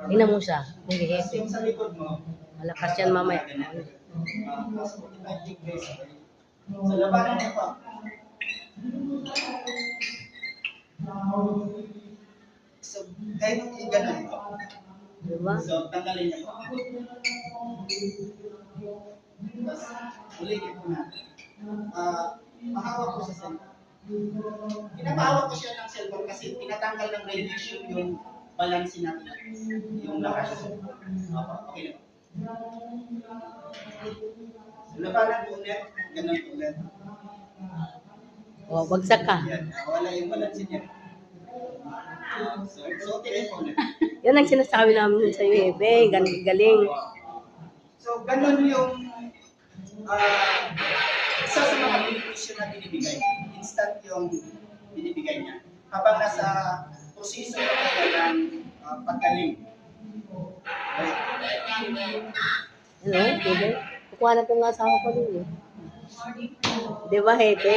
Tingnan mo siya. Hindi, hepe. Yung sa likod mo, Malakas yan mamaya. tapos 45 degrees. So, labanan niyo pa. So, kahit i-ganon ito. Diba? So, tanggalin niyo pa. Tapos, ulitin po natin. Mahawak ko sa cellphone. Pinapahawak ko siya ng cellphone kasi tinatanggal ng radiation yung balance natin. Yung lakas sa cellphone. Okay na. So, labanan po ulit. Ganon po ulit. O, bagsak ka. Yan. Wala yung balance niya. So, okay po ulit. Yan ang sinasabi namin sa iyo, hepe. Galing. So, ganun yung isa sa mga benepisyo na binibigay. Instant yung binibigay niya. Habang nasa proseso na kaya ng paggaling. Okay. Ano, hepe? Kukuha na itong asawa ko din eh. Diba, hepe?